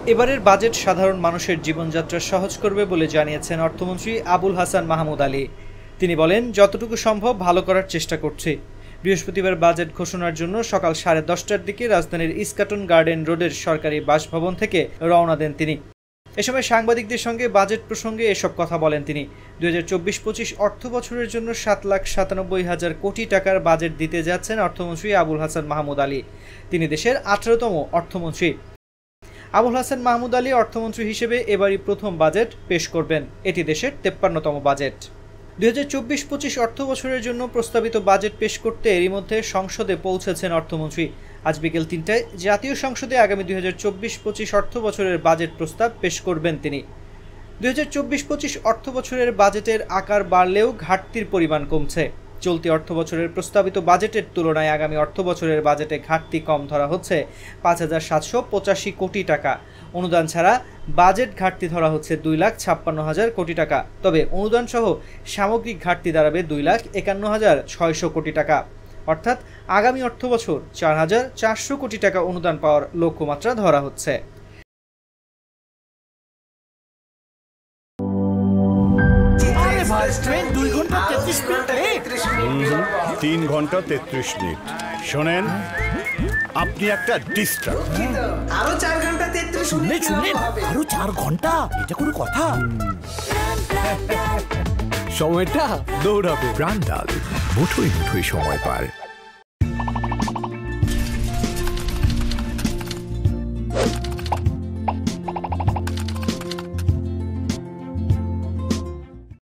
এবারের বাজেট সাধারণ মানুষের জীবনযাত্রা সহজ করবে বলে জানিয়েছেন অর্থমন্ত্রী আবুল হাসান মাহমুদ আলী। তিনি বলেন, যতটুকু সম্ভব ভালো করার চেষ্টা করছি। বৃহস্পতিবার বাজেট ঘোষণার জন্য সকাল 10:30টার দিকে রাজধানীর ইস্কাটন গার্ডেন রোডের সরকারি বাসভবন থেকে রওনা দেন তিনি। এ সময় সাংবাদিকদের সঙ্গে বাজেট প্রসঙ্গে এসব কথা বলেন তিনি। 2024-25 অর্থ বছরের জন্য 7,97,000 কোটি টাকার বাজেট দিতে যাচ্ছেন অর্থমন্ত্রী আবুল হাসান মাহমুদ আলী। তিনি দেশের 18তম অর্থমন্ত্রী। আবুল হাসান মাহমুদ আলী অর্থমন্ত্রী হিসেবে এবারই প্রথম বাজেট পেশ করবেন। এটি দেশের 53তম বাজেট। 2024-25 অর্থ বছরের জন্য প্রস্তাবিত বাজেট পেশ করতে এরই মধ্যে সংসদে পৌঁছেছেন অর্থমন্ত্রী। আজ বিকেল 3টায় জাতীয় সংসদে আগামী 2024-25 অর্থ বছরের বাজেট প্রস্তাব পেশ করবেন তিনি। 2024-25 অর্থ বছরের বাজেটের আকার বাড়লেও ঘাটতির পরিমাণ কমছে। চলতি অর্থ বছরের প্রস্তাবিত বাজেটের তুলনায় আগামী অর্থ বছরের বাজেটে ঘাটতি কম ধরা হচ্ছে 5,785 কোটি টাকা। অনুদান ছাড়া বাজেট ঘাটতি ধরা হচ্ছে 2,56,000 কোটি টাকা। তবে অনুদান সহ সামগ্রিক ঘাটতি দাঁড়াবে 2,51,600 কোটি টাকা। অর্থাৎ আগামী অর্থ বছর 4,400 কোটি টাকা অনুদান পাওয়ার লক্ষ্যমাত্রা ধরা হচ্ছে। 3 ঘন্টা 33 মিনিট। শোনেন, আপনি একটা ডিস্টার্ব। আরো 4 ঘন্টা 33 মিনিট। আরো 4 ঘন্টা, এটা কোনো কথা? সময়টা দৌড়াবে। প্রাণ ডাল, মুঠোই মুঠোই সময় পার।